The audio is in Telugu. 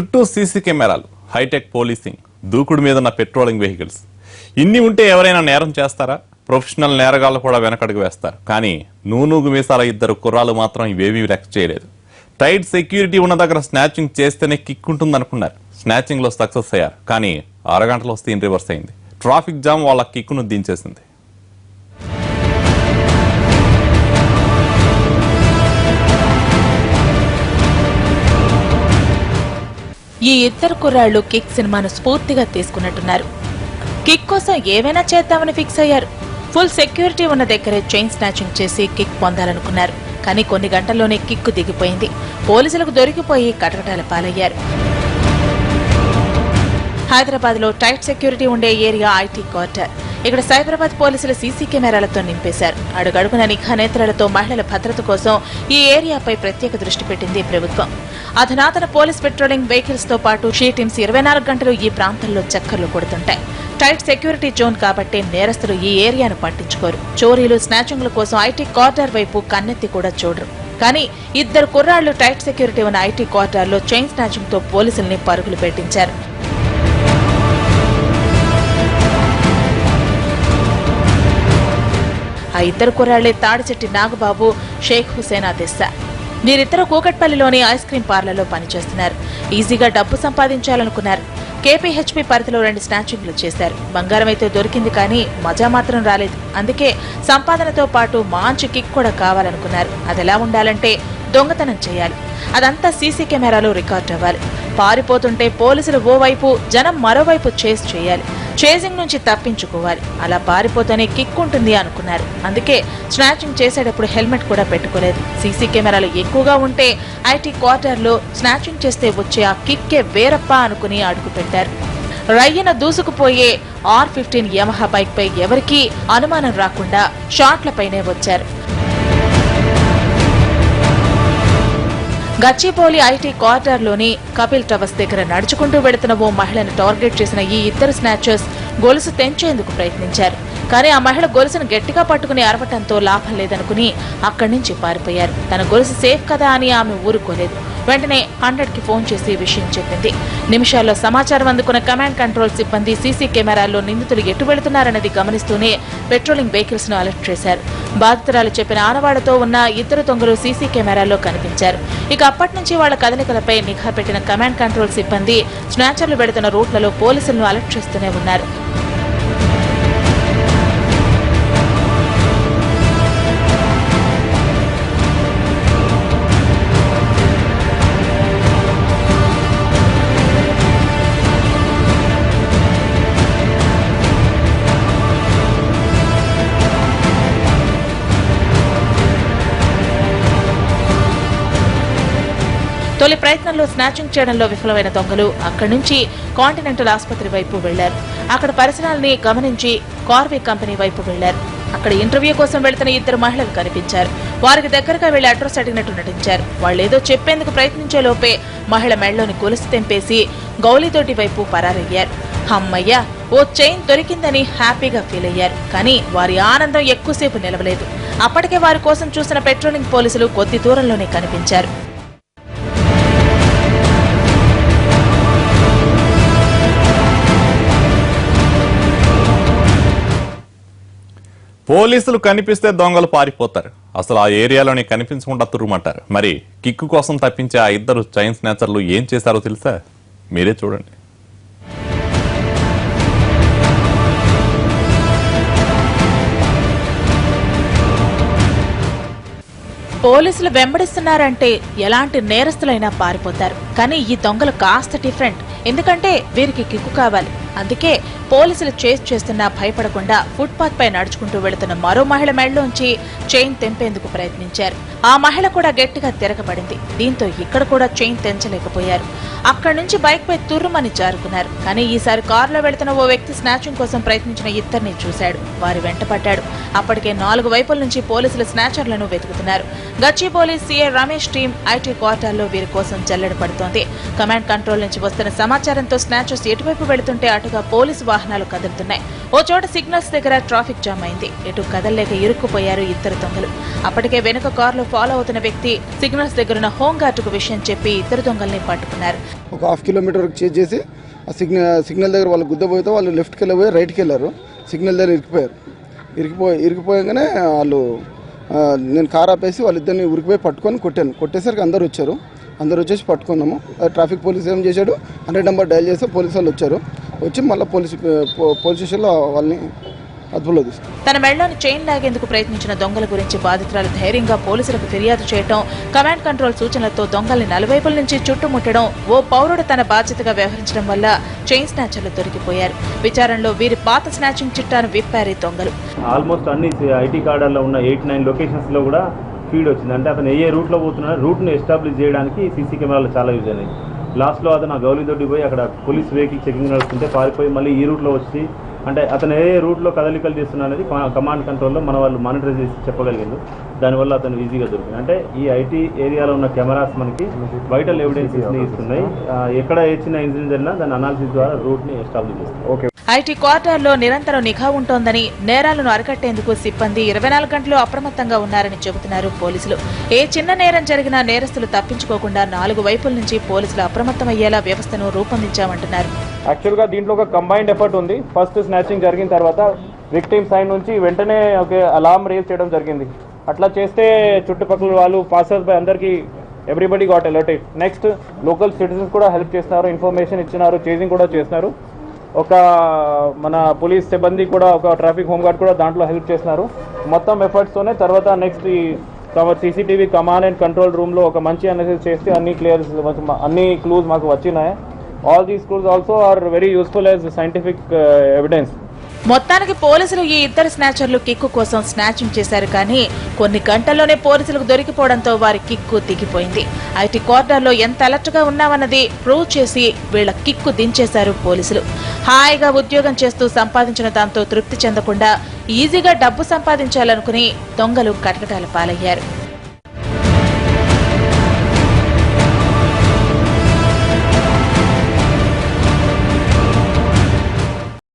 చుట్టూ సీసీ కెమెరాలు, హైటెక్ పోలీసింగ్, దూకుడు మీద ఉన్న పెట్రోలింగ్ వెహికల్స్. ఇన్ని ఉంటే ఎవరైనా నేరం చేస్తారా? ప్రొఫెషనల్ నేరగాళ్లు కూడా వెనకడుగు వేస్తారు. కానీ నూనూగు మీసాల ఇద్దరు కుర్రాలు మాత్రం ఇవేమీ లెక్క చేయలేదు. టైట్ సెక్యూరిటీ ఉన్న దగ్గర స్నాచింగ్ చేస్తేనే కిక్ ఉంటుందనుకున్నారు. స్నాచింగ్ లో సక్సెస్ అయ్యారు. కానీ అరగంటలో సీన్ రివర్స్ అయింది. ట్రాఫిక్ జామ్ వాళ్ళ కిక్కును దించేసింది. ఈ ఇద్దరు కుర్రాళ్లు కిక్ సినిమాను స్ఫూర్తిగా తీసుకున్నట్టున్నారు. కిక్ కోసం ఏవైనా చేద్దామని ఫిక్స్ అయ్యారు. ఫుల్ సెక్యూరిటీ ఉన్న దగ్గరే చైన్ స్నాచింగ్ చేసి కిక్ పొందాలనుకున్నారు. కానీ కొన్ని గంటల్లోనే కిక్కు దిగిపోయింది. పోలీసులకు దొరికిపోయి కటకటాల పాలయ్యారు. హైదరాబాద్ లో టైట్ సెక్యూరిటీ ఉండే ఏరియా ఐటీ క్వార్టర్. ఇక్కడ సైబరాబాద్ పోలీసులు సీసీ కెమెరాలతో నింపేశారు. అడుగడుగున నిఘా నేత్రాలతో మహిళల భద్రత కోసం ఈ ఏరియాపై ప్రత్యేక దృష్టి పెట్టింది ప్రభుత్వం. అధునాతన పోలీస్ పెట్రోలింగ్ వెహికల్స్ తో పాటు షీ టీమ్స్ 24 గంటలు ఈ ప్రాంతంలో చక్కర్లు కొడుతుంటాయి. టైట్ సెక్యూరిటీ జోన్ కాబట్టి నేరస్తులు ఈ ఏరియాను పట్టించుకోరు. చోరీలు, స్నాచింగ్ల కోసం ఐటీ క్వార్టర్ వైపు కన్నెత్తి కూడా చూడరు. కానీ ఇద్దరు కుర్రాళ్లు టైట్ సెక్యూరిటీ ఉన్న ఐటీ క్వార్టర్ లో చైన్ స్నాచింగ్ తో పోలీసుల్ని పరుగులు పెట్టించారు. ఆ ఇద్దరు కుర్రాళ్లే తాడిచెట్టి నాగబాబు, షేక్ హుసేనా తెస్సా. వీరిద్దరూ కూకట్పల్లిలోని ఐస్ క్రీం పార్లర్లో పనిచేస్తున్నారు. ఈజీగా డబ్బు సంపాదించాలనుకున్నారు. కేపీహెచ్పీ పరిధిలో 2 స్నాచింగ్లు చేశారు. బంగారం అయితే దొరికింది, కానీ మజా మాత్రం రాలేదు. అందుకే సంపాదనతో పాటు మంచి కిక్ కూడా కావాలనుకున్నారు. అదెలా ఉండాలంటే దొంగతనం చేయాలి. అదంతా సీసీ కెమెరాలో రికార్డ్ అవ్వాలి. పారిపోతుంటే పోలీసులు ఓవైపు, జనం మరోవైపు చేజ్ చేయాలి. చేజింగ్ నుంచి తప్పించుకోవాలి. అలా పారిపోతేనే కిక్ ఉంటుంది అనుకున్నారు. అందుకే స్నాచింగ్ చేసేటప్పుడు హెల్మెట్ కూడా పెట్టుకోలేదు. సీసీ కెమెరాలు ఎక్కువగా ఉంటే ఐటీ క్వార్టర్లో స్నాచింగ్ చేస్తే వచ్చే ఆ కిక్కే వేరప్ప అనుకుని అడుగు పెట్టారు. రయ్యన దూసుకుపోయే R15 యమహా బైక్ పై ఎవరికీ అనుమానం రాకుండా షాట్లపైనే వచ్చారు. గచ్చిబౌలి ఐటీ క్వార్టర్లోని కపిల్ టవర్స్ దగ్గర నడుచుకుంటూ వెడుతున్న ఓ మహిళను టార్గెట్ చేసిన ఈ ఇద్దరు స్నాచర్స్ గొలుసు తెంచేందుకు ప్రయత్నించారు. కానీ ఆ మహిళ గొలుసును గట్టిగా పట్టుకుని అరవటంతో లాభం లేదనుకుని అక్కడి నుంచి పారిపోయారు. తన గొలుసు సేఫ్ కదా అని ఆమె ఊరుకోలేదు. వెంటనే 100కి ఫోన్ చేసి విషయం చెప్పింది. నిమిషాల్లో సమాచారం అందుకున్న కమాండ్ కంట్రోల్ సిబ్బంది సీసీ కెమెరాల్లో నిందితులు ఎటు వెళుతున్నారన్నది గమనిస్తూనే పెట్రోలింగ్ వెహికల్స్ ను అలర్ట్ చేశారు. బాధితురాలు చెప్పిన ఆనవాడతో ఉన్న ఇద్దరు దొంగలు సీసీ కెమెరాల్లో కనిపించారు. ఇక అప్పటి నుంచి వాళ్ల కదలికలపై నిఘా పెట్టిన కమాండ్ కంట్రోల్ సిబ్బంది స్నాచర్లు వెడుతున్న రూట్లలో పోలీసులను అలర్ట్ చేస్తూనే ఉన్నారు. తొలి ప్రయత్నంలో స్నాచింగ్ చేయడంలో విఫలమైన దొంగలు అక్కడి నుంచి కాంటినెంటల్ ఆసుపత్రి వైపు వెళ్లారు. అక్కడ పరిసరాలని గమనించి కార్వే కంపెనీ వైపు వెళ్లారు. అక్కడ ఇంటర్వ్యూ కోసం వెళుతున్న ఇద్దరు మహిళలు కనిపించారు. వారికి దగ్గరగా వెళ్లి అడ్రస్ అడిగినట్టు నటించారు. వాళ్ళేదో చెప్పేందుకు ప్రయత్నించే లోపే మహిళ మెడలోని గొలుసు తెంపేసి గౌలితోటి వైపు పరారయ్యారు. అమ్మయ్య, ఓ చైన్ దొరికిందని హ్యాపీగా ఫీల్ అయ్యారు. కానీ వారి ఆనందం ఎక్కువసేపు నిలవలేదు. అప్పటికే వారి కోసం చూసిన పెట్రోలింగ్ పోలీసులు కొద్ది దూరంలోనే కనిపించారు. పోలీసులు కనిపిస్తే దొంగలు పారిపోతారు. అసలు ఆ ఏరియాలోనే కనిపించకుండా తురుమంటారు. మరి కిక్కు కోసం తప్పించే ఆ ఇద్దరు చైన్ స్నాచర్లు ఏం చేశారో తెలుసా? మీరే చూడండి. పోలీసులు వెంబడిస్తున్నారంటే ఎలాంటి నేరస్తులైనా పారిపోతారు. కానీ ఈ దొంగలు కాస్త డిఫరెంట్. ఎందుకంటే వీరికి కిక్కు కావాలి. అందుకే పోలీసులు చేజ్ చేస్తున్నా భయపడకుండా ఫుట్పాత్ పై నడుచుకుంటూ వెళుతున్న మరో మహిళ మెడలోంచి చైన్ తెంపేందుకు ప్రయత్నించారు. ఆ మహిళ కూడా గట్టిగా తిరగబడింది. దీంతో ఇక్కడ కూడా చైన్ తెంచలేకపోయారు. అక్కడి నుంచి బైక్ పై తుర్రుమని జారుకున్నారు. కానీ ఈసారి కారులో వెళుతున్న ఓ వ్యక్తి స్నాచింగ్ కోసం ప్రయత్నించిన ఇద్దరిని చూశాడు. వారి వెంట పడ్డాడు. అప్పటికే 4 వైపుల నుంచి పోలీసులు స్నాచర్లను వెతుకుతున్నారు. Gachibowli CI Ramesh team IT క్వార్టర్లో వీరి కోసం జల్లెడ పడుతోంది. కమాండ్ కంట్రోల్ నుంచి వస్తున్న సమాచారంతో స్నాచర్స్ ఎటువైపు వెళుతుంటే అటుగా పోలీసు వాహనాలు కదులుతున్నాయి. ఓ చోట సిగ్నల్స్ దగ్గర ట్రాఫిక్ జామ్ అయింది. ఎటు కదల్లేక ఇరుక్కుపోయారు ఇద్దరు దొంగలు. అప్పటికే వెనుక కారులో ఫాలో అవుతున్న వ్యక్తి సిగ్నల్స్ దగ్గరున్న హోంగార్డుకు విషయం చెప్పి ఇద్దరు దొంగల్ని పట్టుకున్నారు. ఒక హాఫ్ కిలోమీటర్ వరకు చేజ్ చేసి ఆ సిగ్నల్ దగ్గర వాళ్ళు గుద్దపోతే వాళ్ళు లెఫ్ట్కి వెళ్ళిపోయి రైట్కి వెళ్ళారు. సిగ్నల్ దగ్గర ఇరికిపోయారు. ఇరికిపోయాగానే వాళ్ళు నేను కార్ ఆపేసి వాళ్ళిద్దరిని ఉరికిపోయి పట్టుకొని కొట్టేసరికి అందరు వచ్చారు. అందరు వచ్చేసి పట్టుకున్నాము. ట్రాఫిక్ పోలీస్ ఏం చేశాడు, 100 నెంబర్ డయల్ చేస్తే పోలీసు వాళ్ళు వచ్చి మళ్ళీ పోలీస్ స్టేషన్లో వాళ్ళని అదుపులో తీసుకున్నారు. తన మెడలోని చైన్ లాగేందుకు ప్రయత్నించిన దొంగల గురించి బాధితురాలు ధైర్యంగా పోలీసులకు ఫిర్యాదు చేయడం, కమాండ్ కంట్రోల్ సూచనలతో దొంగల్ని నలువైపుల నుంచి చుట్టుముట్టడం, ఓ పౌరుడు తన బాధ్యతగా వ్యవహరించడం వల్ల చైన్ స్నాచర్లు దొరికిపోయారు. విచారణలో వీరి పాత స్నాచింగ్ చిట్టాను విప్పారు దొంగలు. ఆల్మోస్ట్ అన్ని ఐటీ కార్డర్లో ఉన్న 8-9 లొకేషన్స్లో కూడా ఫీడ్ వచ్చింది. అంటే అతను ఏ రూట్లో పోతున్నాడో రూట్ని ఎస్టాబ్లిష్ చేయడానికి సీసీ కెమెరాలు చాలా యూజ్ అయినాయి. లాస్ట్లో అతను ఆ గౌలిదొడ్డి పోయి అక్కడ పోలీస్ వెహికల్ చెకింగ్ నడుస్తుంటే పారిపోయి మళ్ళీ ఈ రూట్లో వచ్చి అంటే అతను ఏ రూట్లో కదలికలు చేస్తున్నా అనేది కమాండ్ కంట్రోల్లో మన వాళ్ళు మానిటర్ చేసి చెప్పగలిగింది. దానివల్ల అతను ఈజీగా దొరికింది. అంటే ఈ ఐటీ ఏరియాలో ఉన్న కెమెరాస్ మనకి వైటల్ ఎవిడెన్సెస్ని ఇస్తున్నాయి. ఎక్కడ చిన్న ఇన్సిడెంట్ జరిగినా దాని అనాలిసిస్ ద్వారా రూట్ని ఎస్టాబ్లిష్ చేస్తుంది. ఐటీ క్వార్టర్లో నిరంతరం నిఘా ఉంటోందని, నేరాలను అరికట్టేందుకు సిబ్బంది 24 గంటలు అప్రమత్తంగా ఉన్నారని చెబుతున్నారు పోలీసులు. ఏ చిన్న నేరం జరిగినా నేరస్తులు తప్పించుకోకుండా 4 వైపుల నుంచి పోలీసులు అప్రమత్తమయ్యేలా వ్యవస్థను రూపొందించామంటున్నారు. యాక్చువల్గా దీంట్లో ఒక కంబైన్డ్ ఎఫర్ట్ ఉంది. ఫస్ట్ స్నాచింగ్ జరిగిన తర్వాత విక్టిమ్ సైడ్ నుంచి వెంటనే ఒక అలారం రేజ్ చేయడం జరిగింది. అట్లా చేస్తే చుట్టుపక్కల వాళ్ళు పాసర్స్ బై అందరికీ everybody got alerted. Next local citizens కూడా హెల్ప్ చేస్తున్నారు, ఇన్ఫర్మేషన్ ఇచ్చినారు, చేజింగ్ కూడా చేస్తున్నారు. ఒక మన పోలీస్ సిబ్బంది కూడా, ఒక ట్రాఫిక్ హోంగార్డ్ కూడా దాంట్లో హెల్ప్ చేస్తున్నారు. మొత్తం ఎఫర్ట్స్తోనే తర్వాత నెక్స్ట్ ఈ సీసీటీవీ కమాండ్ అండ్ కంట్రోల్ రూమ్లో ఒక మంచి అనాలిసిస్ చేస్తే అన్ని క్లూస్ మాకు వచ్చినాయి. All these clues also are very useful as scientific evidence. మొత్తానికి పోలీసులు ఈ ఇద్దరు స్నాచర్లు కిక్కు కోసం స్నాచింగ్ చేశారు. కానీ కొన్ని గంటల్లోనే పోలీసులకు దొరికిపోవడంతో వారి కిక్కు దిగిపోయింది. ఐటీ క్వార్టర్లో ఎంత అలర్ట్ గా ఉన్నామన్నది ప్రూవ్ చేసి వీళ్ల కిక్కు దించేశారు పోలీసులు. హాయిగా ఉద్యోగం చేస్తూ సంపాదించిన దాంతో తృప్తి చెందకుండా ఈజీగా డబ్బు సంపాదించాలనుకుని దొంగలు కటకటాల పాలయ్యారు.